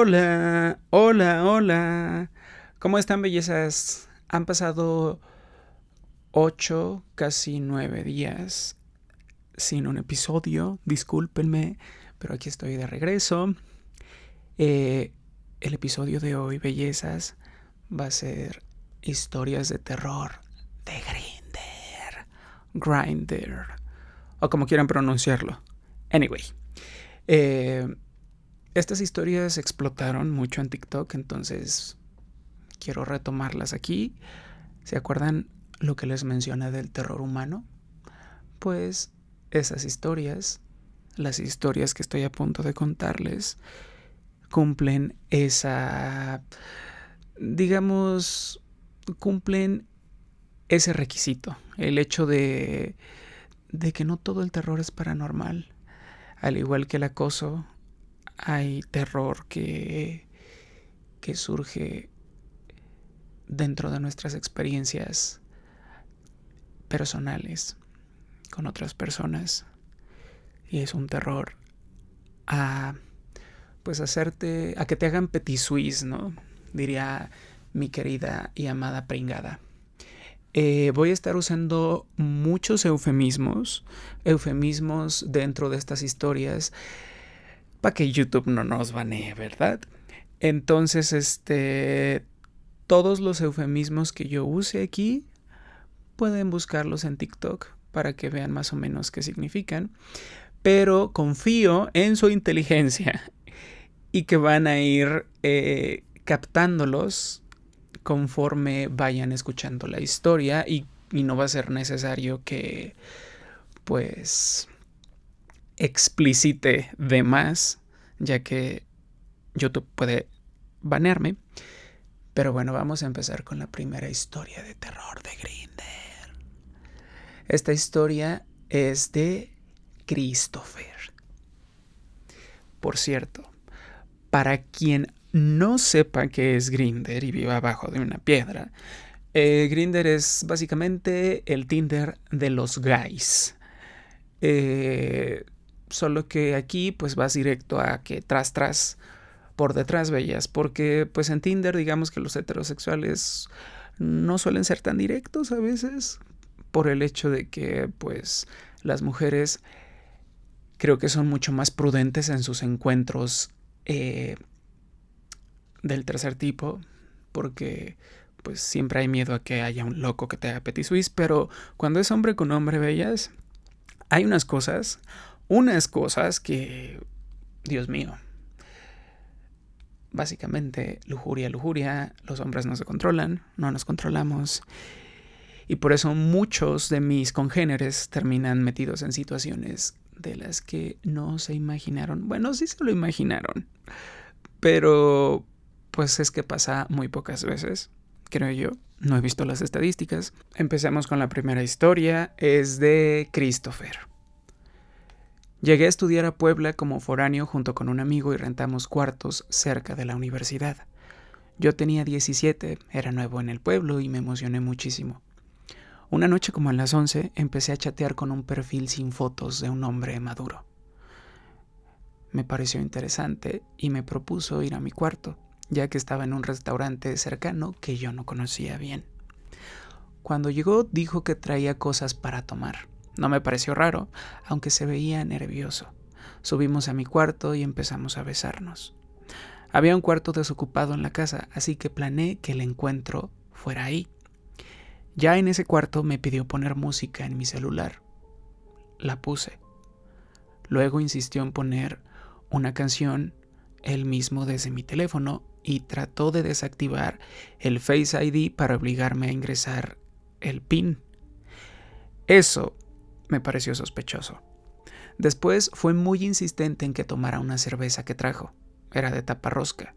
Hola, hola, hola. ¿Cómo están, bellezas? Han pasado 8, casi 9 días sin un episodio. Discúlpenme, pero aquí estoy de regreso. Eh, el episodio de hoy, bellezas, va a ser historias de terror de Grindr, o como quieran pronunciarlo. Anyway, eh, estas historias explotaron mucho en TikTok, entonces quiero retomarlas aquí. ¿Se acuerdan lo que les mencioné del terror humano? Pues esas historias, las historias que estoy a punto de contarles, cumplen digamos, cumplen ese requisito. El hecho de que no todo el terror es paranormal. Al igual que el acoso, hay terror que surge dentro de nuestras experiencias personales con otras personas, y es un terror a pues a que te hagan petit suisse, ¿no? Diría mi querida y amada pringada. Voy a estar usando muchos eufemismos dentro de estas historias para que YouTube no nos banee, ¿verdad? Entonces, todos los eufemismos que yo use aquí pueden buscarlos en TikTok para que vean más o menos qué significan, pero confío en su inteligencia y que van a ir captándolos conforme vayan escuchando la historia, y no va a ser necesario que pues explicite de más, ya que YouTube puede banearme. Pero bueno, vamos a empezar con la primera historia de terror de Grindr. Esta historia es de Christopher. Por cierto, para quien no sepa qué es Grindr y viva abajo de una piedra, Grindr es básicamente el Tinder de los guys. Solo que aquí pues vas directo a que tras por detrás, bellas, porque pues en Tinder digamos que los heterosexuales no suelen ser tan directos a veces, por el hecho de que pues las mujeres creo que son mucho más prudentes en sus encuentros del tercer tipo, porque pues siempre hay miedo a que haya un loco que te haga petit suisse. Pero cuando es hombre con hombre, bellas, hay unas cosas que, Dios mío, básicamente lujuria, los hombres no se controlan, no nos controlamos, y por eso muchos de mis congéneres terminan metidos en situaciones de las que no se imaginaron. Bueno, sí se lo imaginaron, pero pues es que pasa muy pocas veces, creo yo. No he visto las estadísticas. Empecemos con la primera historia. Es de Christopher. Llegué a estudiar a Puebla como foráneo junto con un amigo y rentamos cuartos cerca de la universidad. Yo tenía 17, era nuevo en el pueblo y me emocioné muchísimo. Una noche como a las 11 empecé a chatear con un perfil sin fotos de un hombre maduro. Me pareció interesante y me propuso ir a mi cuarto, ya que estaba en un restaurante cercano que yo no conocía bien. Cuando llegó dijo que traía cosas para tomar. No me pareció raro, aunque se veía nervioso. Subimos a mi cuarto y empezamos a besarnos. Había un cuarto desocupado en la casa, así que planeé que el encuentro fuera ahí. Ya en ese cuarto me pidió poner música en mi celular. La puse. Luego insistió en poner una canción él mismo desde mi teléfono y trató de desactivar el Face ID para obligarme a ingresar el PIN. Eso me pareció sospechoso. Después fue muy insistente en que tomara una cerveza que trajo. Era de tapa rosca,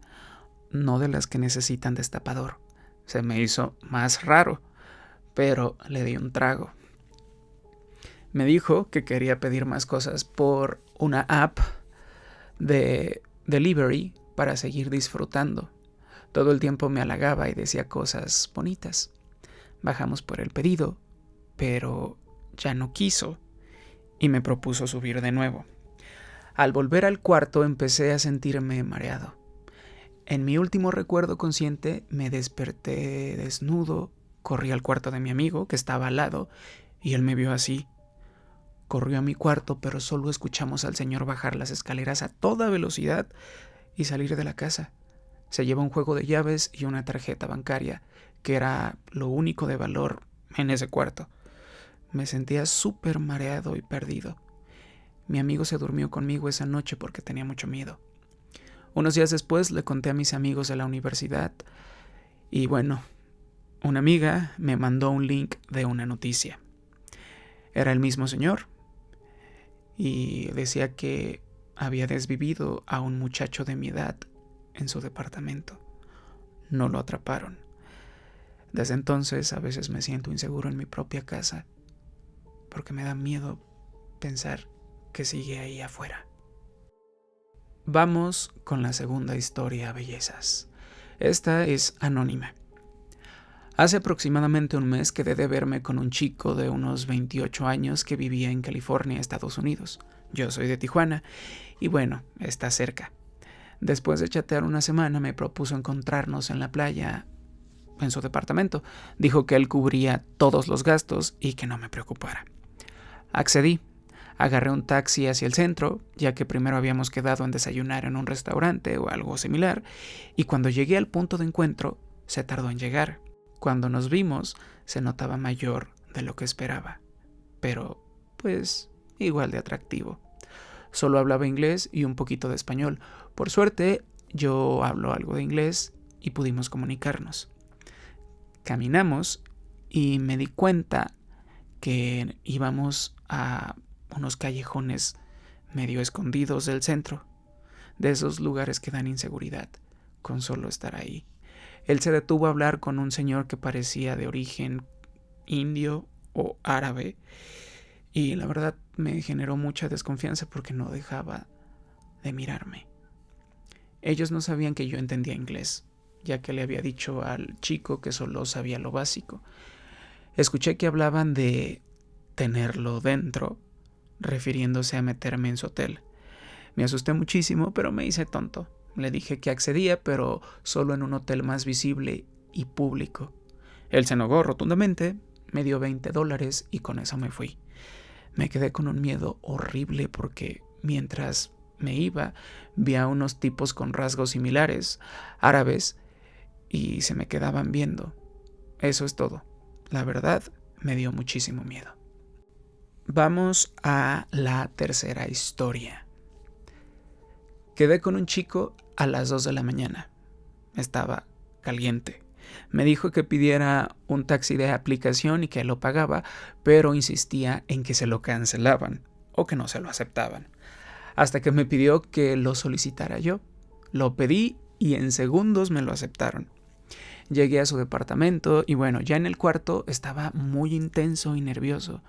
no de las que necesitan destapador. Se me hizo más raro, pero le di un trago. Me dijo que quería pedir más cosas por una app de delivery para seguir disfrutando. Todo el tiempo me halagaba y decía cosas bonitas. Bajamos por el pedido, pero ya no quiso y me propuso subir de nuevo. Al volver al cuarto empecé a sentirme mareado. En mi último recuerdo consciente me desperté desnudo, corrí al cuarto de mi amigo que estaba al lado y él me vio así. Corrió a mi cuarto, pero solo escuchamos al señor bajar las escaleras a toda velocidad y salir de la casa. Se llevó un juego de llaves y una tarjeta bancaria, que era lo único de valor en ese cuarto. Me sentía súper mareado y perdido. Mi amigo se durmió conmigo esa noche porque tenía mucho miedo. Unos días después le conté a mis amigos de la universidad y bueno, una amiga me mandó un link de una noticia. Era el mismo señor y decía que había desvivido a un muchacho de mi edad en su departamento. No lo atraparon. Desde entonces a veces me siento inseguro en mi propia casa porque me da miedo pensar que sigue ahí afuera. Vamos con la segunda historia, bellezas. Esta es anónima. Hace aproximadamente un mes quedé de verme con un chico de unos 28 años que vivía en California, Estados Unidos. Yo soy de Tijuana y bueno, está cerca. Después de chatear una semana me propuso encontrarnos en la playa, en su departamento. Dijo que él cubría todos los gastos y que no me preocupara. Accedí. Agarré un taxi hacia el centro, ya que primero habíamos quedado en desayunar en un restaurante o algo similar, y cuando llegué al punto de encuentro, se tardó en llegar. Cuando nos vimos, se notaba mayor de lo que esperaba, pero, pues, igual de atractivo. Solo hablaba inglés y un poquito de español. Por suerte, yo hablo algo de inglés y pudimos comunicarnos. Caminamos y me di cuenta que íbamos a unos callejones medio escondidos del centro, de esos lugares que dan inseguridad con solo estar ahí. Él se detuvo a hablar con un señor que parecía de origen indio o árabe y la verdad me generó mucha desconfianza porque no dejaba de mirarme. Ellos no sabían que yo entendía inglés, ya que le había dicho al chico que solo sabía lo básico. Escuché que hablaban de tenerlo dentro, refiriéndose a meterme en su hotel. Me asusté muchísimo, pero me hice tonto. Le dije que accedía, pero solo en un hotel más visible y público. Él se negó rotundamente, me dio $20 y con eso me fui. Me quedé con un miedo horrible porque mientras me iba, vi a unos tipos con rasgos similares, árabes, y se me quedaban viendo. Eso es todo. La verdad, me dio muchísimo miedo. Vamos a la tercera historia. Quedé con un chico a las 2 de la mañana. Estaba caliente. Me dijo que pidiera un taxi de aplicación y que lo pagaba, pero insistía en que se lo cancelaban o que no se lo aceptaban. Hasta que me pidió que lo solicitara yo. Lo pedí y en segundos me lo aceptaron. Llegué a su departamento y bueno, ya en el cuarto estaba muy intenso y nervioso.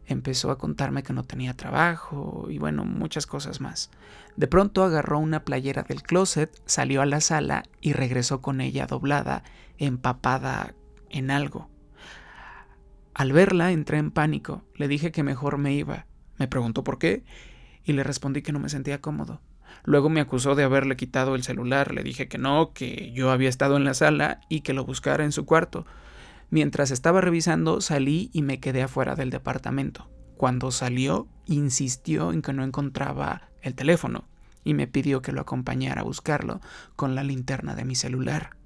Empezó a contarme que no tenía trabajo y bueno, muchas cosas más. De pronto agarró una playera del closet, salió a la sala y regresó con ella doblada, empapada en algo. Al verla entré en pánico, le dije que mejor me iba. Me preguntó por qué y le respondí que no me sentía cómodo. Luego me acusó de haberle quitado el celular, le dije que no, que yo había estado en la sala y que lo buscara en su cuarto. Mientras estaba revisando, salí y me quedé afuera del departamento. Cuando salió, insistió en que no encontraba el teléfono y me pidió que lo acompañara a buscarlo con la linterna de mi celular.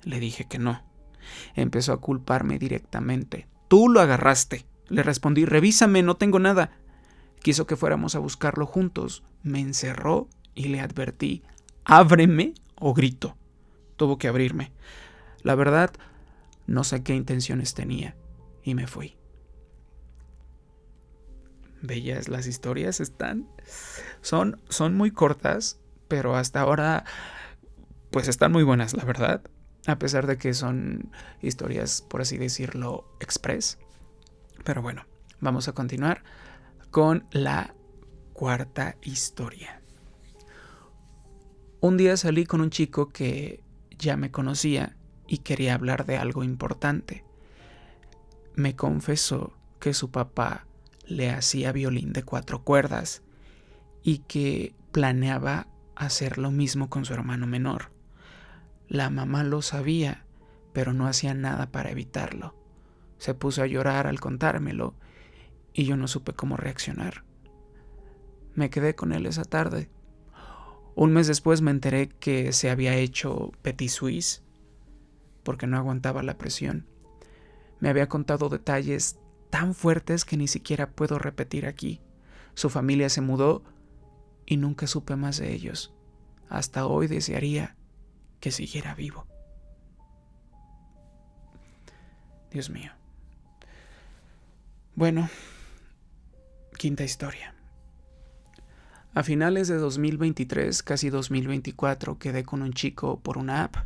Le dije que no. Empezó a culparme directamente. «Tú lo agarraste», le respondí. «Revísame, no tengo nada». Quiso que fuéramos a buscarlo juntos. Me encerró y le advertí: «Ábreme o grito». Tuvo que abrirme. La verdad, no sé qué intenciones tenía y me fui. Bellas las historias están. Son muy cortas, pero hasta ahora pues están muy buenas, la verdad. A pesar de que son historias, por así decirlo, express. Pero bueno, vamos a continuar con la cuarta historia. Un día salí con un chico que ya me conocía y quería hablar de algo importante. Me confesó que su papá le hacía violín de 4 cuerdas y que planeaba hacer lo mismo con su hermano menor. La mamá lo sabía, pero no hacía nada para evitarlo. Se puso a llorar al contármelo y yo no supe cómo reaccionar. Me quedé con él esa tarde. Un mes después me enteré que se había hecho petit suisse porque no aguantaba la presión. Me había contado detalles tan fuertes que ni siquiera puedo repetir aquí. Su familia se mudó y nunca supe más de ellos. Hasta hoy desearía que siguiera vivo. Dios mío. Bueno, quinta historia. A finales de 2023, casi 2024, quedé con un chico por una app.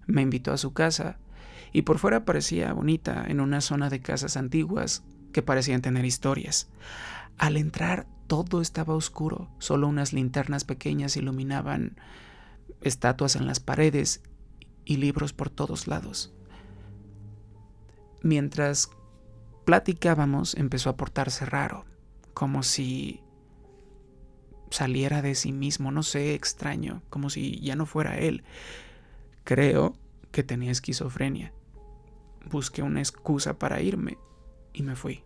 Me invitó a su casa y por fuera parecía bonita, en una zona de casas antiguas que parecían tener historias. Al entrar todo estaba oscuro, solo unas linternas pequeñas iluminaban estatuas en las paredes y libros por todos lados. Mientras platicábamos, empezó a portarse raro, como si saliera de sí mismo, no sé, extraño, como si ya no fuera él. Creo que tenía esquizofrenia. Busqué una excusa para irme y me fui.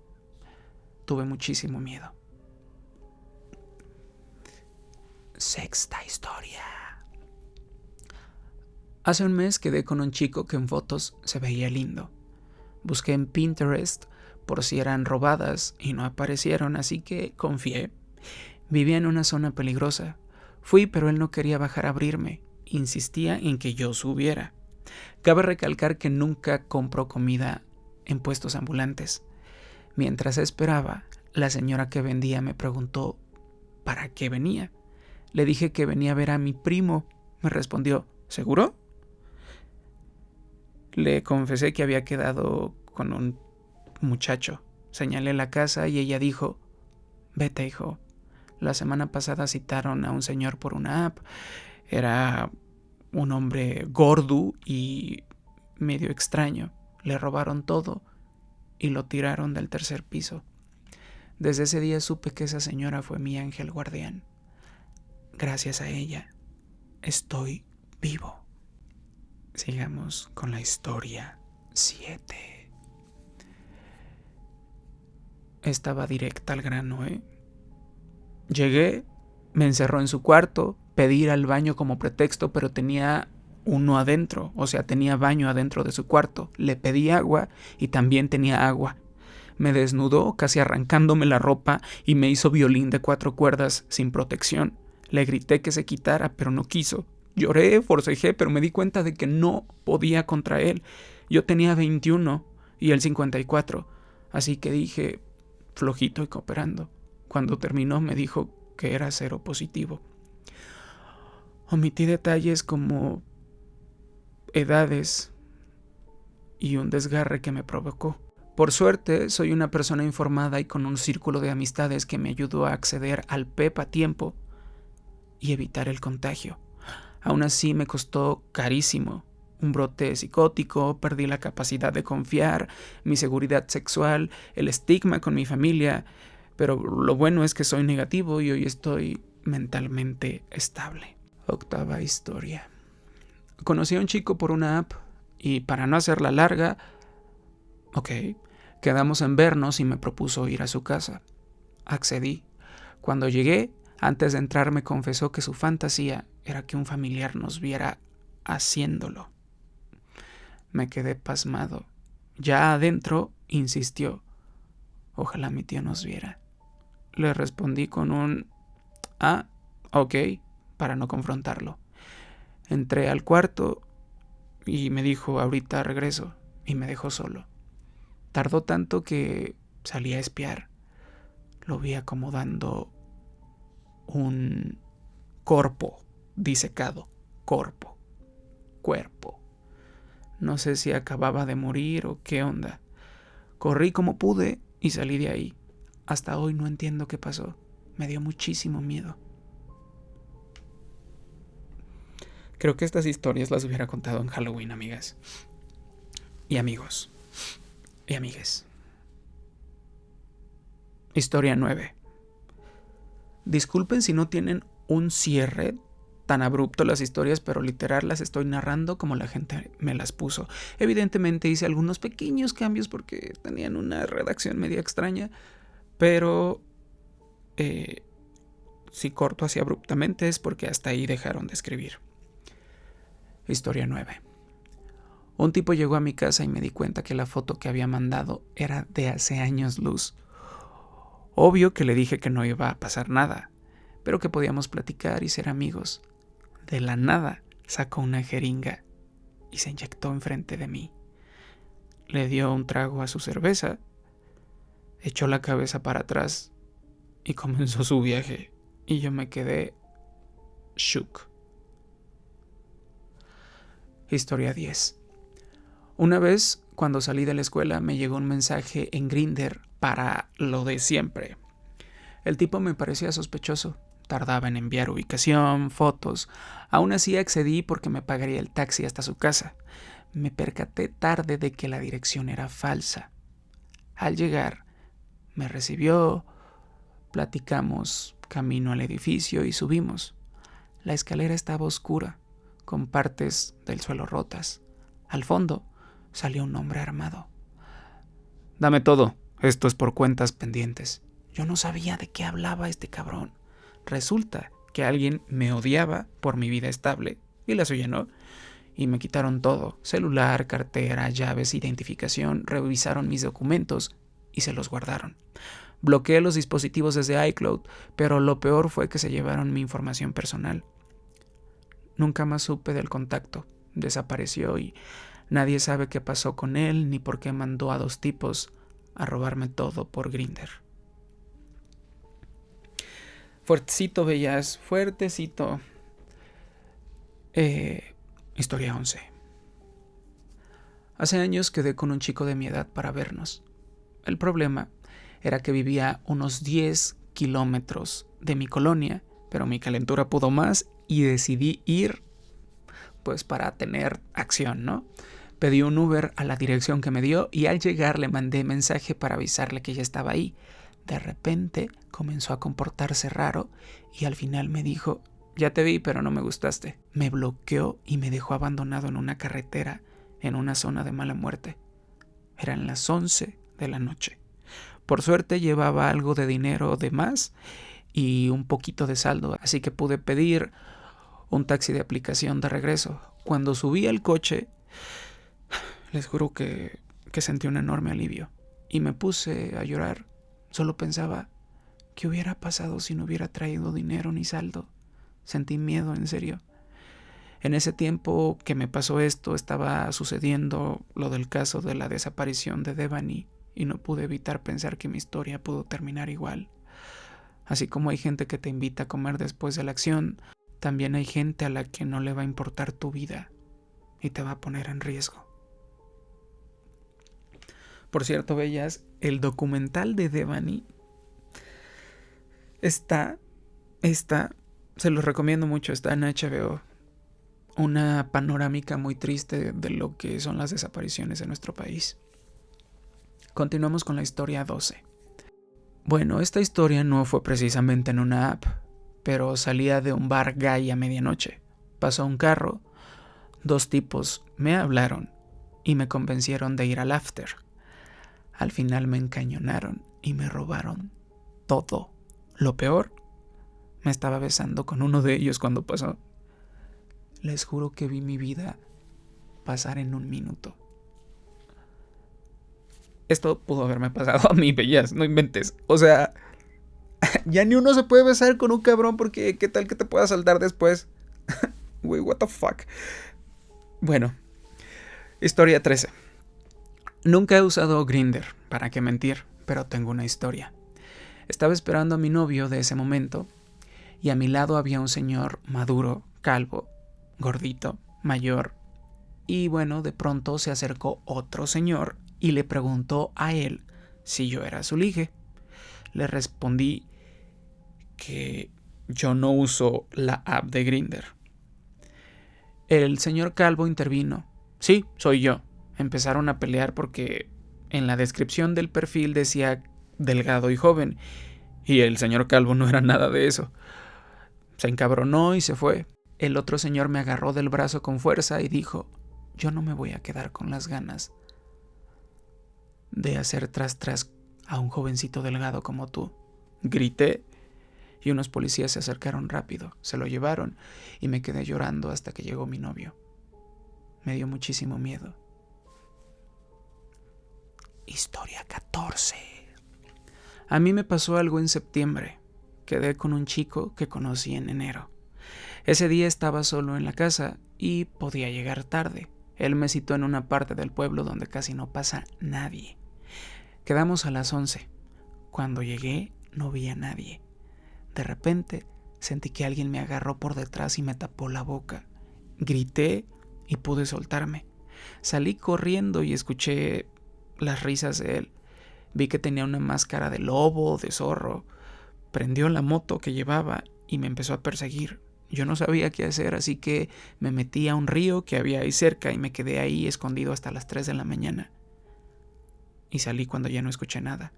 Tuve muchísimo miedo. Sexta historia. Hace un mes quedé con un chico que en fotos se veía lindo. Busqué en Pinterest por si eran robadas y no aparecieron, así que confié. Vivía en una zona peligrosa. Fui, pero él no quería bajar a abrirme. Insistía en que yo subiera. Cabe recalcar que nunca compró comida en puestos ambulantes. Mientras esperaba, la señora que vendía me preguntó ¿para qué venía? Le dije que venía a ver a mi primo. Me respondió, ¿seguro? Le confesé que había quedado con un muchacho. Señalé la casa y ella dijo, vete, hijo. La semana pasada citaron a un señor por una app. Era un hombre gordo y medio extraño. Le robaron todo y lo tiraron del tercer piso. Desde ese día supe que esa señora fue mi ángel guardián. Gracias a ella, estoy vivo. Sigamos con la historia 7. Estaba directa al grano, Llegué, me encerró en su cuarto, pedí ir al baño como pretexto, pero tenía uno adentro, o sea, tenía baño adentro de su cuarto. Le pedí agua y también tenía agua. Me desnudó, casi arrancándome la ropa, y me hizo violín de 4 cuerdas sin protección. Le grité que se quitara, pero no quiso. Lloré, forcejé, pero me di cuenta de que no podía contra él. Yo tenía 21 y él 54, así que dije, flojito y cooperando. Cuando terminó me dijo que era cero positivo. Omití detalles como edades y un desgarre que me provocó. Por suerte, soy una persona informada y con un círculo de amistades que me ayudó a acceder al PEP a tiempo y evitar el contagio. Aún así me costó carísimo. Un brote psicótico, perdí la capacidad de confiar, mi seguridad sexual, el estigma con mi familia, pero lo bueno es que soy negativo y hoy estoy mentalmente estable. Octava historia. Conocí a un chico por una app y para no hacerla larga, quedamos en vernos y me propuso ir a su casa. Accedí. Cuando llegué, antes de entrar me confesó que su fantasía era que un familiar nos viera haciéndolo. Me quedé pasmado. Ya adentro, insistió. Ojalá mi tío nos viera. Le respondí con un ok, para no confrontarlo. Entré al cuarto y me dijo, ahorita regreso, y me dejó solo. Tardó tanto que salí a espiar. Lo vi acomodando un cuerpo disecado. Cuerpo. No sé si acababa de morir o qué onda. Corrí como pude y salí de ahí. Hasta hoy no entiendo qué pasó. Me dio muchísimo miedo. Creo que estas historias las hubiera contado en Halloween, amigas. Y amigos. Y amigues. Historia 9. Disculpen si no tienen un cierre tan abrupto las historias, pero literal las estoy narrando como la gente me las puso. Evidentemente hice algunos pequeños cambios porque tenían una redacción media extraña, pero si corto así abruptamente es porque hasta ahí dejaron de escribir. Historia 9. Un tipo llegó a mi casa y me di cuenta que la foto que había mandado era de hace años luz. Obvio que le dije que no iba a pasar nada, pero que podíamos platicar y ser amigos. De la nada sacó una jeringa y se inyectó enfrente de mí. Le dio un trago a su cerveza, echó la cabeza para atrás y comenzó su viaje. Y yo me quedé shook. Historia 10. Una vez, cuando salí de la escuela, me llegó un mensaje en Grindr para lo de siempre. El tipo me parecía sospechoso. Tardaba en enviar ubicación, fotos. Aún así accedí porque me pagaría el taxi hasta su casa. Me percaté tarde de que la dirección era falsa. Al llegar, me recibió, platicamos camino al edificio y subimos. La escalera estaba oscura, con partes del suelo rotas. Al fondo salió un hombre armado. Dame todo, esto es por cuentas pendientes. Yo no sabía de qué hablaba este cabrón. Resulta que alguien me odiaba por mi vida estable, y la suya no, y me quitaron todo, celular, cartera, llaves, identificación, revisaron mis documentos y se los guardaron. Bloqueé los dispositivos desde iCloud, pero lo peor fue que se llevaron mi información personal. Nunca más supe del contacto, desapareció y nadie sabe qué pasó con él ni por qué mandó a 2 tipos a robarme todo por Grindr. Fuertecito, bellas, fuertecito. Historia 11. Hace años quedé con un chico de mi edad para vernos. El problema era que vivía unos 10 kilómetros de mi colonia, pero mi calentura pudo más y decidí ir, pues para tener acción, ¿no? Pedí un Uber a la dirección que me dio y al llegar le mandé mensaje para avisarle que ya estaba ahí. De repente comenzó a comportarse raro y al final me dijo: ya te vi, pero no me gustaste. Me bloqueó y me dejó abandonado en una carretera en una zona de mala muerte. Eran las 11 de la noche. Por suerte llevaba algo de dinero de más y un poquito de saldo, así que pude pedir un taxi de aplicación de regreso. Cuando subí al coche, les juro que sentí un enorme alivio y me puse a llorar. Solo pensaba, ¿qué hubiera pasado si no hubiera traído dinero ni saldo? Sentí miedo, en serio. En ese tiempo que me pasó esto, estaba sucediendo lo del caso de la desaparición de Devani y no pude evitar pensar que mi historia pudo terminar igual. Así como hay gente que te invita a comer después de la acción, también hay gente a la que no le va a importar tu vida y te va a poner en riesgo. Por cierto, bellas, el documental de Devani está, se los recomiendo mucho, está en HBO. Una panorámica muy triste de lo que son las desapariciones en nuestro país. Continuamos con la historia 12. Bueno, esta historia no fue precisamente en una app, pero salía de un bar gay a medianoche. Pasó un carro, 2 tipos me hablaron y me convencieron de ir al after. Al final me encañonaron y me robaron todo. Lo peor, me estaba besando con uno de ellos cuando pasó. Les juro que vi mi vida pasar en 1 minuto. Esto pudo haberme pasado a mí, bellas, no inventes. O sea, ya ni uno se puede besar con un cabrón porque ¿qué tal que te pueda saltar después? Güey, what the fuck. Bueno, historia 13. Nunca he usado Grindr, para qué mentir, pero tengo una historia. Estaba esperando a mi novio de ese momento y a mi lado había un señor maduro, calvo, gordito, mayor. Y bueno, de pronto se acercó otro señor y le preguntó a él si yo era su ligue. Le respondí que yo no uso la app de Grindr. El señor calvo intervino. Sí, soy yo. Empezaron a pelear porque en la descripción del perfil decía delgado y joven, y el señor calvo no era nada de eso. Se encabronó y se fue. el otro señor me agarró del brazo con fuerza y dijo: yo no me voy a quedar con las ganas de hacer tras a un jovencito delgado como tú. Grité y unos policías se acercaron rápido, se lo llevaron y me quedé llorando hasta que llegó mi novio. Me dio muchísimo miedo. Historia 14. A mí me pasó algo en septiembre. Quedé con un chico que conocí en enero. Ese día estaba solo en la casa y podía llegar tarde. Él me citó en una parte del pueblo donde casi no pasa nadie. Quedamos a las 11. Cuando llegué no vi a nadie. De repente sentí que alguien me agarró por detrás y me tapó la boca. Grité y pude soltarme. Salí corriendo y escuché las risas de él. Vi que tenía una máscara de lobo, de zorro. Prendió la moto que llevaba y me empezó a perseguir. Yo no sabía qué hacer, así que me metí a un río que había ahí cerca y me quedé ahí escondido hasta las 3 de la mañana. Y salí cuando ya no escuché nada.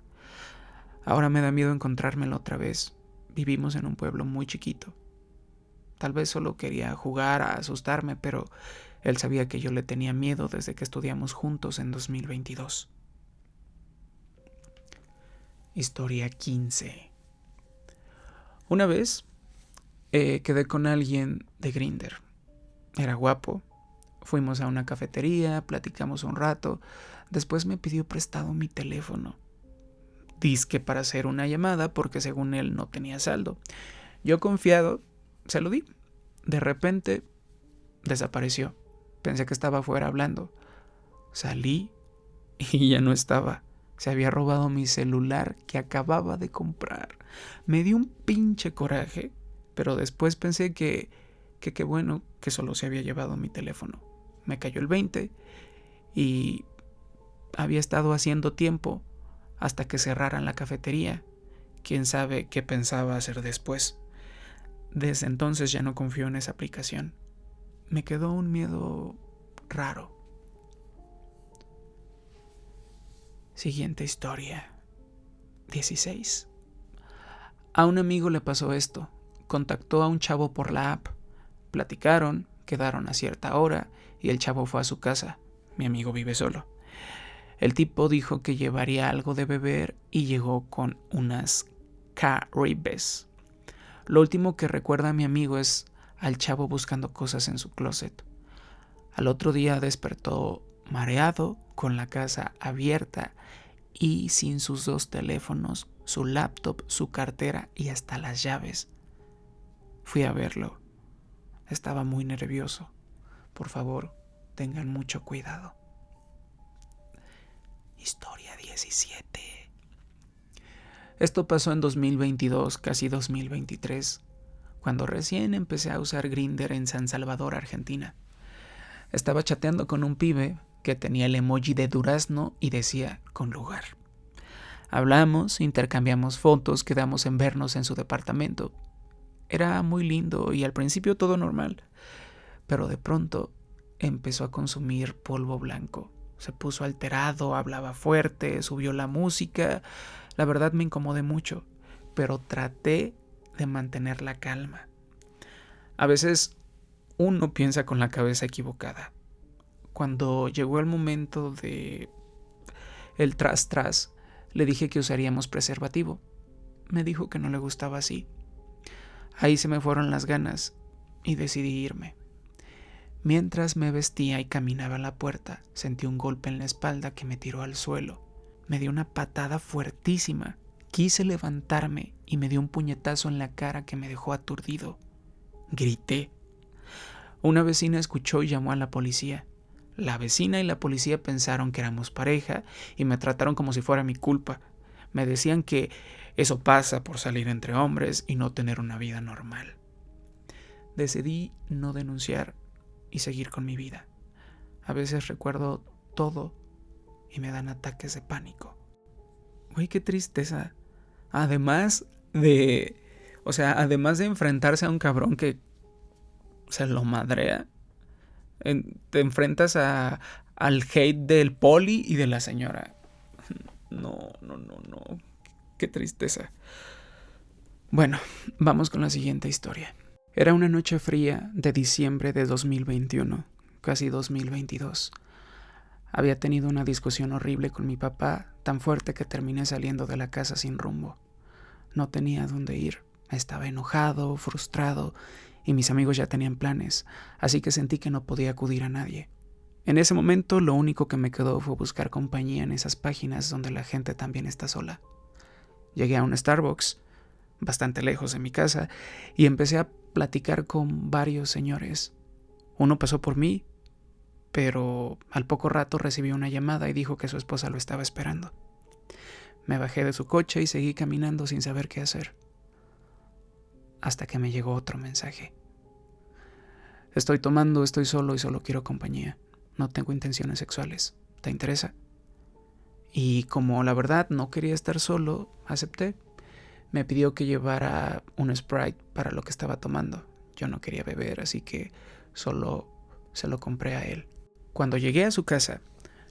Ahora me da miedo encontrármelo otra vez. Vivimos en un pueblo muy chiquito. Tal vez solo quería jugar a asustarme, pero él sabía que yo le tenía miedo desde que estudiamos juntos en 2022. Historia 15. Una vez quedé con alguien de Grindr. Era guapo. Fuimos a una cafetería, platicamos un rato. Después me pidió prestado mi teléfono. Dizque para hacer una llamada porque según él no tenía saldo. Yo confiado, se lo di. De repente desapareció. Pensé que estaba afuera hablando. Salí y ya no estaba. Se había robado mi celular que acababa de comprar. Me dio un pinche coraje, pero después pensé que qué bueno que solo se había llevado mi teléfono. Me cayó el 20 y había estado haciendo tiempo hasta que cerraran la cafetería. Quién sabe qué pensaba hacer después. Desde entonces ya no confío en esa aplicación. Me quedó un miedo raro. Siguiente historia. 16. A un amigo le pasó esto. Contactó a un chavo por la app. Platicaron, quedaron a cierta hora y el chavo fue a su casa. Mi amigo vive solo. El tipo dijo que llevaría algo de beber y llegó con unas Caribes. Lo último que recuerda mi amigo es al chavo buscando cosas en su closet. Al otro día despertó mareado, con la casa abierta y sin sus 2 teléfonos, su laptop, su cartera y hasta las llaves. Fui a verlo. Estaba muy nervioso. Por favor, tengan mucho cuidado. Historia 17. Esto pasó en 2022, casi 2023, cuando recién empecé a usar Grindr en San Salvador, Argentina. Estaba chateando con un pibe que tenía el emoji de durazno y decía con lugar. Hablamos, intercambiamos fotos, quedamos en vernos en su departamento. Era muy lindo y al principio todo normal, pero de pronto empezó a consumir polvo blanco. Se puso alterado, hablaba fuerte, subió la música. La verdad me incomodé mucho, pero traté de mantener la calma. A veces uno piensa con la cabeza equivocada. Cuando llegó el momento de el tras, le dije que usaríamos preservativo. Me dijo que no le gustaba así. Ahí se me fueron las ganas y decidí irme. Mientras me vestía y caminaba a la puerta, sentí un golpe en la espalda que me tiró al suelo. Me dio una patada fuertísima. Quise levantarme y me dio un puñetazo en la cara que me dejó aturdido. Grité. Una vecina escuchó y llamó a la policía. La vecina y la policía pensaron que éramos pareja y me trataron como si fuera mi culpa. Me decían que eso pasa por salir entre hombres y no tener una vida normal. Decidí no denunciar y seguir con mi vida. A veces recuerdo todo y me dan ataques de pánico. Güey, qué tristeza. Además de enfrentarse a un cabrón que se lo madrea, te enfrentas al hate del poli y de la señora. No. Qué tristeza. Bueno, vamos con la siguiente historia. Era una noche fría de diciembre de 2021, casi 2022. Había tenido una discusión horrible con mi papá, tan fuerte que terminé saliendo de la casa sin rumbo. No tenía dónde ir, estaba enojado, frustrado, y mis amigos ya tenían planes, así que sentí que no podía acudir a nadie. En ese momento lo único que me quedó fue buscar compañía en esas páginas donde la gente también está sola. Llegué a un Starbucks, bastante lejos de mi casa, y empecé a platicar con varios señores. Uno pasó por mí, pero al poco rato recibí una llamada y dijo que su esposa lo estaba esperando. Me bajé de su coche y seguí caminando sin saber qué hacer, hasta que me llegó otro mensaje. Estoy tomando, estoy solo y solo quiero compañía. No tengo intenciones sexuales. ¿Te interesa? Y como la verdad no quería estar solo, acepté. Me pidió que llevara un Sprite para lo que estaba tomando. Yo no quería beber, así que solo se lo compré a él. Cuando llegué a su casa,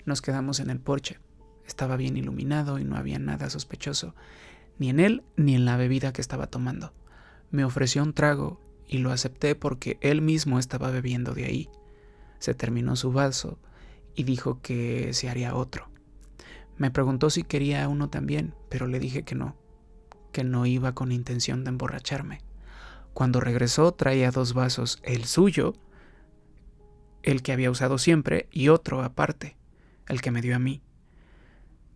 nos quedamos en el porche. Estaba bien iluminado y no había nada sospechoso, ni en él ni en la bebida que estaba tomando. Me ofreció un trago y lo acepté porque él mismo estaba bebiendo de ahí. Se terminó su vaso y dijo que se haría otro. Me preguntó si quería uno también, pero le dije que no iba con intención de emborracharme. Cuando regresó traía 2 vasos, el suyo, el que había usado siempre, y otro aparte, el que me dio a mí.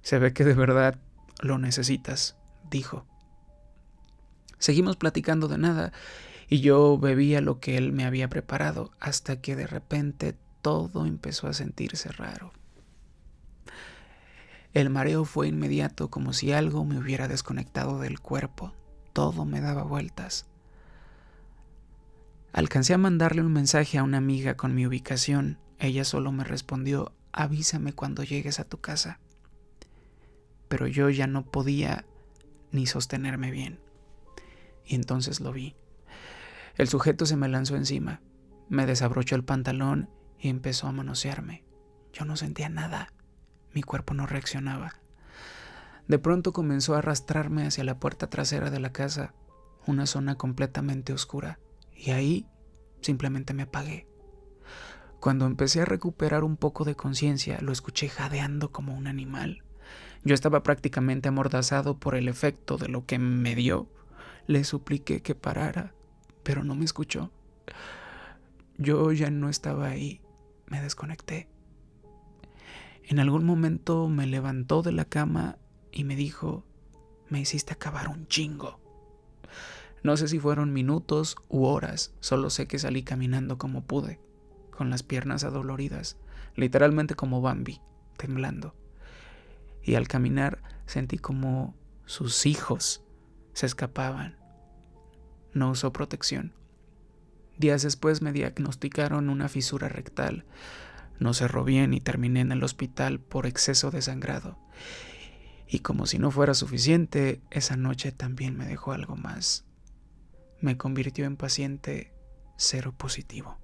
Se ve que de verdad lo necesitas, dijo. Seguimos platicando de nada y yo bebía lo que él me había preparado hasta que de repente todo empezó a sentirse raro. El mareo fue inmediato, como si algo me hubiera desconectado del cuerpo. Todo me daba vueltas. Alcancé a mandarle un mensaje a una amiga con mi ubicación. Ella solo me respondió: avísame cuando llegues a tu casa. Pero yo ya no podía ni sostenerme bien. Y entonces lo vi. El sujeto se me lanzó encima, me desabrochó el pantalón y empezó a manosearme. Yo no sentía nada, mi cuerpo no reaccionaba. De pronto comenzó a arrastrarme hacia la puerta trasera de la casa, una zona completamente oscura, y ahí simplemente me apagué. Cuando empecé a recuperar un poco de conciencia, lo escuché jadeando como un animal. Yo estaba prácticamente amordazado por el efecto de lo que me dio. Le supliqué que parara, pero no me escuchó. Yo ya no estaba ahí, me desconecté. En algún momento me levantó de la cama y me dijo: me hiciste acabar un chingo. No sé si fueron minutos u horas, solo sé que salí caminando como pude, con las piernas adoloridas, literalmente como Bambi, temblando. Y al caminar sentí como sus hijos se escapaban. No usó protección. Días después me diagnosticaron una fisura rectal. No cerró bien y terminé en el hospital por exceso de sangrado. Y como si no fuera suficiente, esa noche también me dejó algo más. Me convirtió en paciente cero positivo.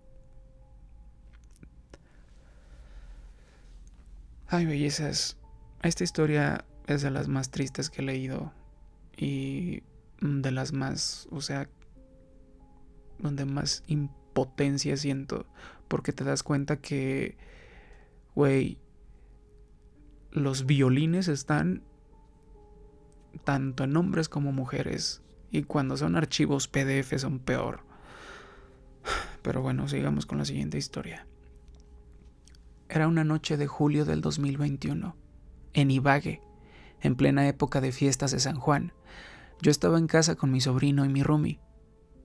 Ay, bellezas. Esta historia es de las más tristes que he leído y de las más, donde más impotencia siento, porque te das cuenta que, los violines están tanto en hombres como mujeres, y cuando son archivos PDF son peor. Pero bueno, sigamos con la siguiente historia. Era una noche de julio del 2021, en Ibague, en plena época de fiestas de San Juan. Yo estaba en casa con mi sobrino y mi roomie.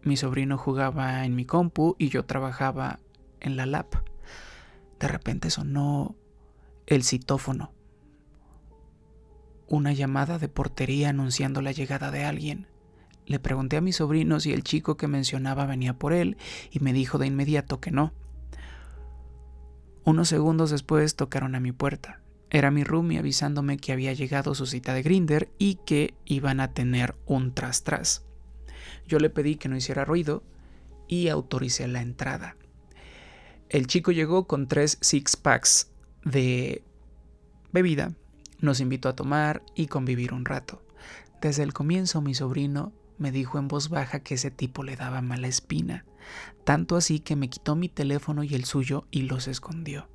Mi sobrino jugaba en mi compu y yo trabajaba en la lab. De repente sonó el citófono. Una llamada de portería anunciando la llegada de alguien. Le pregunté a mi sobrino si el chico que mencionaba venía por él y me dijo de inmediato que no. Unos segundos después tocaron a mi puerta. Era mi roomie avisándome que había llegado su cita de Grindr y que iban a tener un tras. Yo le pedí que no hiciera ruido y autoricé la entrada. El chico llegó con 3 six-packs de bebida, nos invitó a tomar y convivir un rato. Desde el comienzo mi sobrino me dijo en voz baja que ese tipo le daba mala espina, tanto así que me quitó mi teléfono y el suyo y los escondió.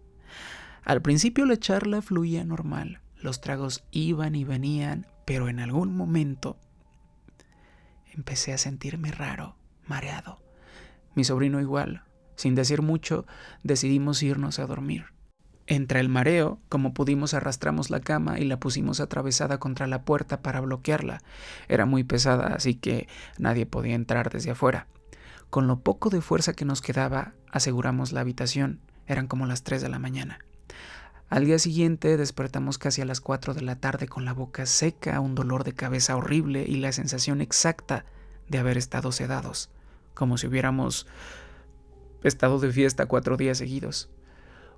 Al principio la charla fluía normal, los tragos iban y venían, pero en algún momento empecé a sentirme raro, mareado. Mi sobrino igual. Sin decir mucho, decidimos irnos a dormir. Entre el mareo, como pudimos, arrastramos la cama y la pusimos atravesada contra la puerta para bloquearla. Era muy pesada, así que nadie podía entrar desde afuera. Con lo poco de fuerza que nos quedaba, aseguramos la habitación. Eran como las 3 de la mañana. Al día siguiente despertamos casi a las 4 de la tarde con la boca seca, un dolor de cabeza horrible y la sensación exacta de haber estado sedados, como si hubiéramos estado de fiesta 4 días seguidos.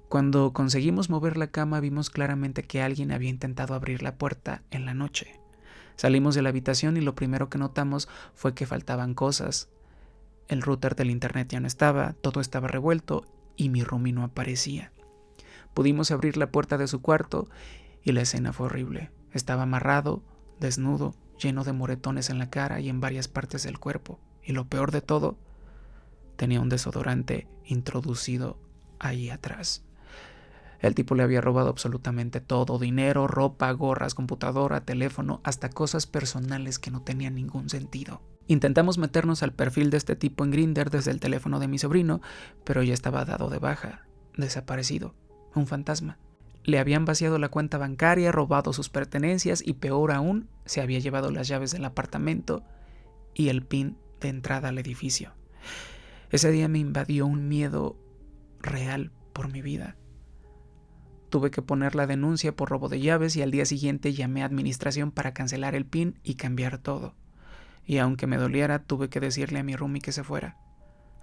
Cuando conseguimos mover la cama vimos claramente que alguien había intentado abrir la puerta en la noche. Salimos de la habitación y lo primero que notamos fue que faltaban cosas. El router del internet ya no estaba, todo estaba revuelto y mi roomie no aparecía. Pudimos abrir la puerta de su cuarto y la escena fue horrible. Estaba amarrado, desnudo, lleno de moretones en la cara y en varias partes del cuerpo. Y lo peor de todo, tenía un desodorante introducido ahí atrás. El tipo le había robado absolutamente todo: dinero, ropa, gorras, computadora, teléfono, hasta cosas personales que no tenían ningún sentido. Intentamos meternos al perfil de este tipo en Grindr desde el teléfono de mi sobrino, pero ya estaba dado de baja, desaparecido, un fantasma. Le habían vaciado la cuenta bancaria, robado sus pertenencias y, peor aún, se había llevado las llaves del apartamento y el PIN de entrada al edificio. Ese día me invadió un miedo real por mi vida. Tuve que poner la denuncia por robo de llaves y al día siguiente llamé a administración para cancelar el PIN y cambiar todo. Y aunque me doliera, tuve que decirle a mi roomie que se fuera.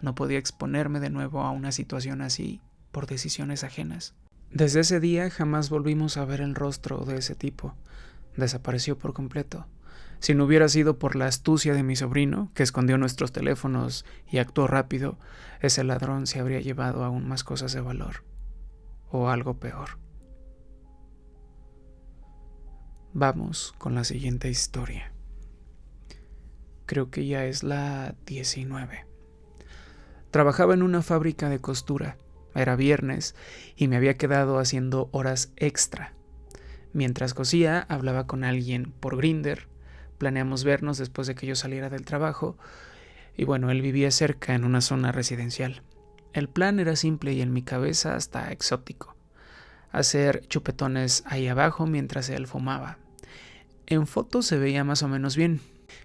No podía exponerme de nuevo a una situación así por decisiones ajenas. Desde ese día jamás volvimos a ver el rostro de ese tipo. Desapareció por completo. Si no hubiera sido por la astucia de mi sobrino, que escondió nuestros teléfonos y actuó rápido, ese ladrón se habría llevado aún más cosas de valor. O algo peor. Vamos con la siguiente historia. Creo que ya es la 19. Trabajaba en una fábrica de costura. Era viernes y me había quedado haciendo horas extra. Mientras cosía, hablaba con alguien por Grindr. Planeamos vernos después de que yo saliera del trabajo. Y bueno, él vivía cerca en una zona residencial. El plan era simple y en mi cabeza hasta exótico: hacer chupetones ahí abajo mientras él fumaba. En fotos se veía más o menos bien.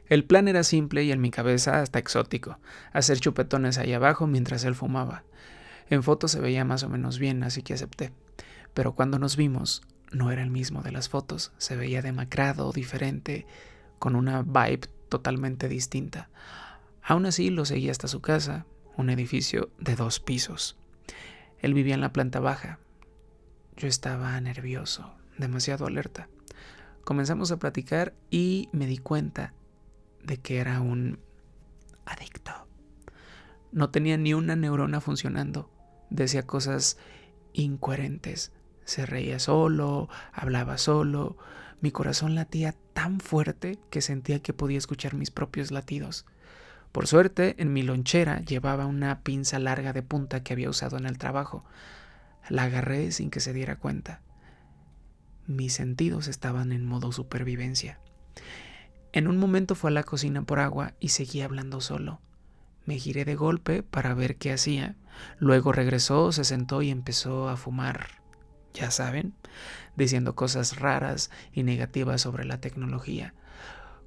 El plan era simple y en mi cabeza hasta exótico: hacer chupetones ahí abajo mientras él fumaba. En fotos se veía más o menos bien, así que acepté. Pero cuando nos vimos, no era el mismo de las fotos. Se veía demacrado, diferente, con una vibe totalmente distinta. Aún así lo seguí hasta su casa, un edificio de 2 pisos. Él vivía en la planta baja. Yo estaba nervioso, demasiado alerta. Comenzamos a platicar y me di cuenta de que era un adicto. No tenía ni una neurona funcionando. Decía cosas incoherentes. Se reía solo, hablaba solo. Mi corazón latía tan fuerte que sentía que podía escuchar mis propios latidos. Por suerte, en mi lonchera llevaba una pinza larga de punta que había usado en el trabajo. La agarré sin que se diera cuenta. Mis sentidos estaban en modo supervivencia. En un momento fue a la cocina por agua y seguía hablando solo. Me giré de golpe para ver qué hacía. Luego regresó, se sentó y empezó a fumar, ya saben, diciendo cosas raras y negativas sobre la tecnología.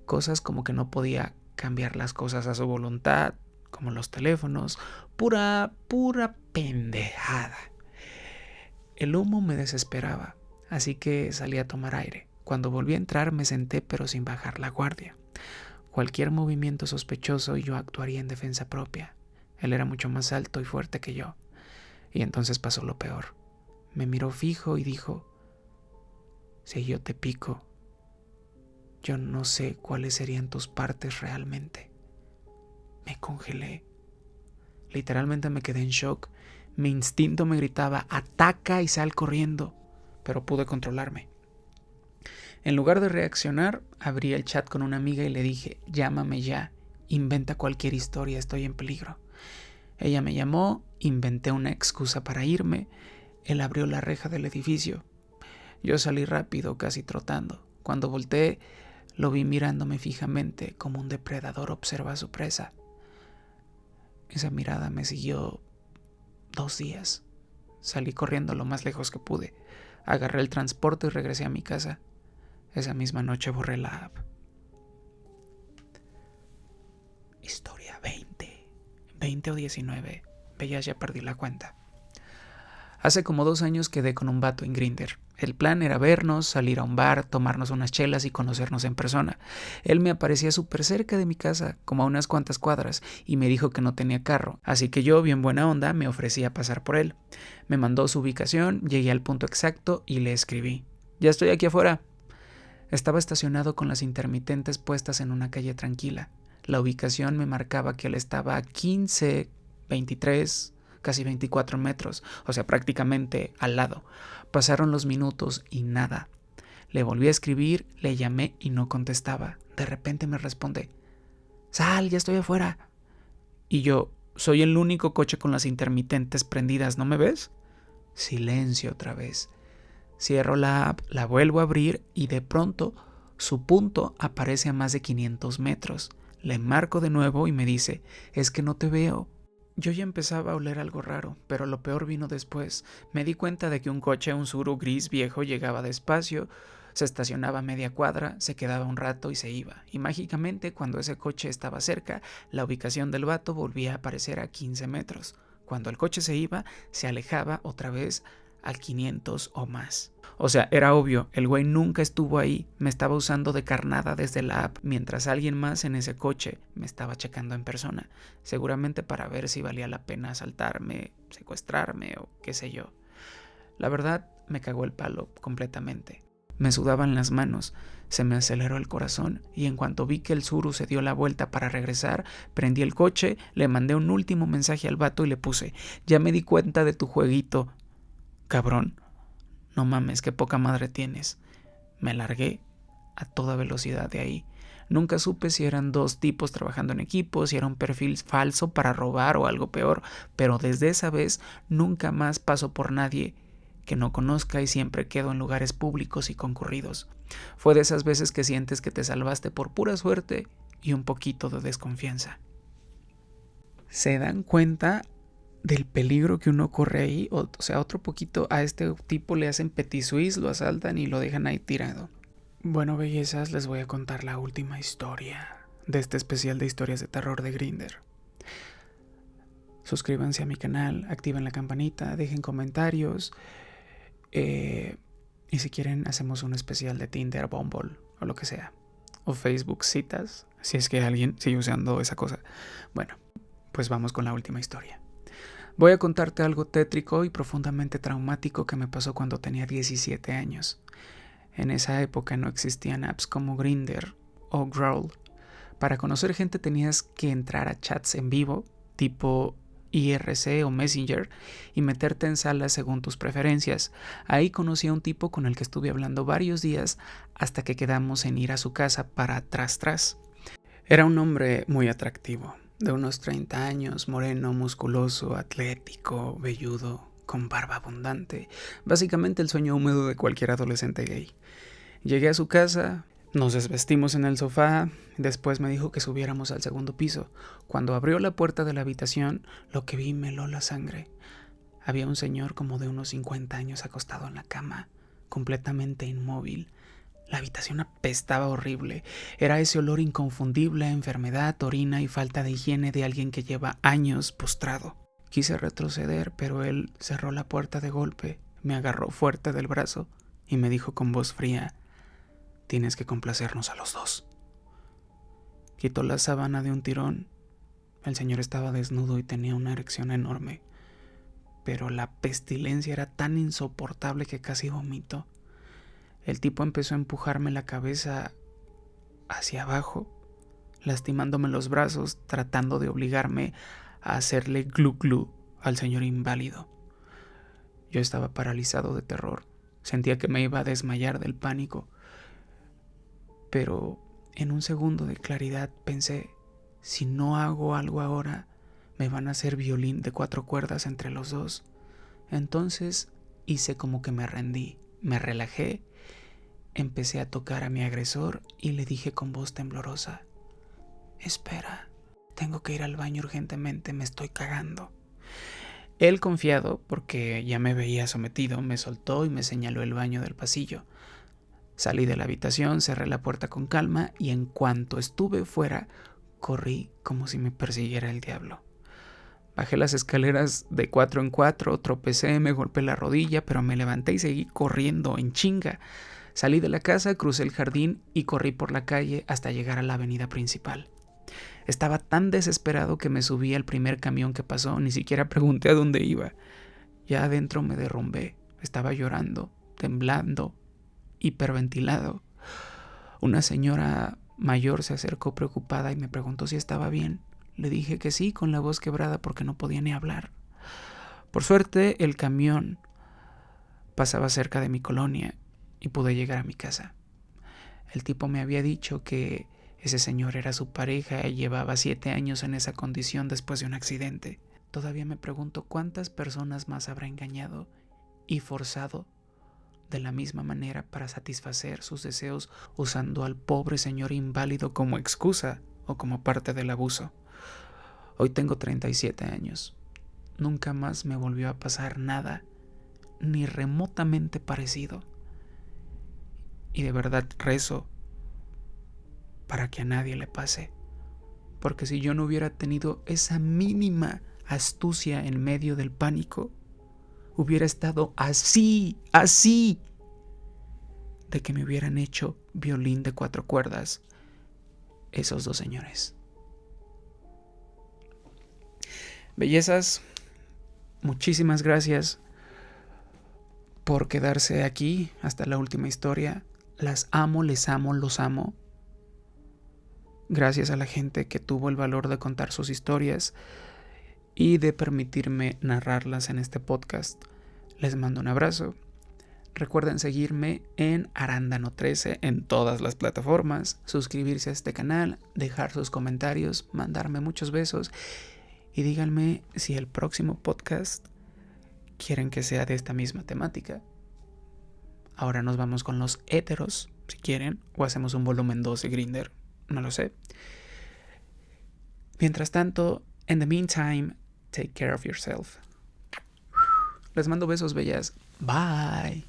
Cosas como que no podía cambiar las cosas a su voluntad, como los teléfonos. Pura pendejada. El humo me desesperaba, así que salí a tomar aire. Cuando volví a entrar me senté, pero sin bajar la guardia. Cualquier movimiento sospechoso y yo actuaría en defensa propia. Él era mucho más alto y fuerte que yo. Y entonces pasó lo peor. Me miró fijo y dijo: si yo te pico, yo no sé cuáles serían tus partes realmente. Me congelé. Literalmente me quedé en shock. Mi instinto me gritaba: ataca y sal corriendo. Pero pude controlarme. En lugar de reaccionar, abrí el chat con una amiga y le dije: llámame ya inventa cualquier historia, estoy en peligro. Ella me llamó, inventé una excusa para irme. Él abrió la reja del edificio. Yo salí rápido, casi trotando. Cuando volteé, lo vi mirándome fijamente como un depredador observa a su presa. Esa mirada me siguió 2 días. Salí corriendo lo más lejos que pude. Agarré el transporte y regresé a mi casa. Esa misma noche borré la app. Historia 20 o 19. Ya perdí la cuenta. Hace como 2 años quedé con un vato en Grindr. El plan era vernos, salir a un bar, tomarnos unas chelas y conocernos en persona. Él me aparecía súper cerca de mi casa, como a unas cuantas cuadras, y me dijo que no tenía carro. Así que yo, bien buena onda, me ofrecí a pasar por él. Me mandó su ubicación, llegué al punto exacto y le escribí: ya estoy aquí afuera. Estaba estacionado con las intermitentes puestas en una calle tranquila. La ubicación me marcaba que él estaba a 15, 23, casi 24 metros, o sea, prácticamente al lado. Pasaron los minutos y nada. Le volví a escribir, le llamé y no contestaba. De repente me responde: sal, ya estoy afuera. Y yo: soy el único coche con las intermitentes prendidas, ¿no me ves? Silencio otra vez. Cierro la app, la vuelvo a abrir y de pronto su punto aparece a más de 500 metros. Le marco de nuevo y me dice: es que no te veo. Yo ya empezaba a oler algo raro, pero lo peor vino después. Me di cuenta de que un coche, un Subaru gris viejo, llegaba despacio, se estacionaba a media cuadra, se quedaba un rato y se iba. Y mágicamente, cuando ese coche estaba cerca, la ubicación del vato volvía a aparecer a 15 metros. Cuando el coche se iba, se alejaba otra vez al 500 o más. O sea, era obvio, el güey nunca estuvo ahí, me estaba usando de carnada desde la app, mientras alguien más en ese coche me estaba checando en persona, seguramente para ver si valía la pena asaltarme, secuestrarme o qué sé yo. La verdad, me cagó el palo completamente. Me sudaban las manos, se me aceleró el corazón y en cuanto vi que el Suru se dio la vuelta para regresar, prendí el coche, le mandé un último mensaje al vato y le puse: ya me di cuenta de tu jueguito, cabrón. No mames, qué poca madre tienes. Me largué a toda velocidad de ahí. Nunca supe si eran 2 tipos trabajando en equipo, si era un perfil falso para robar o algo peor, pero desde esa vez nunca más paso por nadie que no conozca y siempre quedo en lugares públicos y concurridos. Fue de esas veces que sientes que te salvaste por pura suerte y un poquito de desconfianza. ¿Se dan cuenta del peligro que uno corre ahí? O sea, otro poquito a este tipo le hacen petit suisse, lo asaltan y lo dejan ahí tirado. Bueno, bellezas, les voy a contar la última historia de este especial de historias de terror de Grindr. Suscríbanse a mi canal, activen la campanita, dejen comentarios y si quieren hacemos un especial de Tinder, Bumble o lo que sea, o Facebook citas, si es que alguien sigue usando esa cosa. Bueno, pues vamos con la última historia. Voy a contarte algo tétrico y profundamente traumático que me pasó cuando tenía 17 años. En esa época no existían apps como Grindr o Growl. Para conocer gente tenías que entrar a chats en vivo, tipo IRC o Messenger, y meterte en salas según tus preferencias. Ahí conocí a un tipo con el que estuve hablando varios días hasta que quedamos en ir a su casa para tras. Era un hombre muy atractivo, de unos 30 años, moreno, musculoso, atlético, velludo, con barba abundante. Básicamente el sueño húmedo de cualquier adolescente gay. Llegué a su casa, nos desvestimos en el sofá, después me dijo que subiéramos al 2º piso. Cuando abrió la puerta de la habitación, lo que vi me heló la sangre. Había un señor como de unos 50 años acostado en la cama, completamente inmóvil. La habitación apestaba horrible. Era ese olor inconfundible a enfermedad, orina y falta de higiene de alguien que lleva años postrado. Quise retroceder, pero él cerró la puerta de golpe, me agarró fuerte del brazo y me dijo con voz fría: tienes que complacernos a los 2. Quitó la sábana de un tirón. El señor estaba desnudo y tenía una erección enorme, pero la pestilencia era tan insoportable que casi vomito. El tipo empezó a empujarme la cabeza hacia abajo, lastimándome los brazos, tratando de obligarme a hacerle glu glu al señor inválido. Yo estaba paralizado de terror. Sentía que me iba a desmayar del pánico. Pero en un segundo de claridad pensé: si no hago algo ahora, me van a hacer violín de 4 cuerdas entre los dos. Entonces hice como que me rendí, me relajé, empecé a tocar a mi agresor y le dije con voz temblorosa: espera, tengo que ir al baño urgentemente, me estoy cagando. Él, confiado, porque ya me veía sometido, me soltó y me señaló el baño del pasillo. Salí de la habitación, cerré la puerta con calma y en cuanto estuve fuera, corrí como si me persiguiera el diablo. Bajé las escaleras de 4 en 4, tropecé, me golpeé la rodilla, pero me levanté y seguí corriendo en chinga. Salí de la casa, crucé el jardín y corrí por la calle hasta llegar a la avenida principal. Estaba tan desesperado que me subí al primer camión que pasó, ni siquiera pregunté a dónde iba. Ya adentro me derrumbé, estaba llorando, temblando, hiperventilado. Una señora mayor se acercó preocupada y me preguntó si estaba bien. Le dije que sí, con la voz quebrada porque no podía ni hablar. Por suerte, el camión pasaba cerca de mi colonia y pude llegar a mi casa. El tipo me había dicho que ese señor era su pareja y llevaba 7 años en esa condición después de un accidente. Todavía me pregunto cuántas personas más habrá engañado y forzado de la misma manera para satisfacer sus deseos usando al pobre señor inválido como excusa o como parte del abuso. Hoy tengo 37 años. Nunca más me volvió a pasar nada, ni remotamente parecido. Y de verdad rezo para que a nadie le pase. Porque si yo no hubiera tenido esa mínima astucia en medio del pánico, hubiera estado así de que me hubieran hecho violín de 4 cuerdas esos 2 señores. Bellezas, muchísimas gracias por quedarse aquí hasta la última historia. Las amo, les amo, los amo. Gracias a la gente que tuvo el valor de contar sus historias y de permitirme narrarlas en este podcast. Les mando un abrazo. Recuerden seguirme en Arándano 13 en todas las plataformas, suscribirse a este canal, dejar sus comentarios, mandarme muchos besos y díganme si el próximo podcast quieren que sea de esta misma temática. Ahora nos vamos con los héteros, si quieren, o hacemos un volumen 2 de Grindr, no lo sé. Mientras tanto, in the meantime, take care of yourself. Les mando besos, bellas. Bye.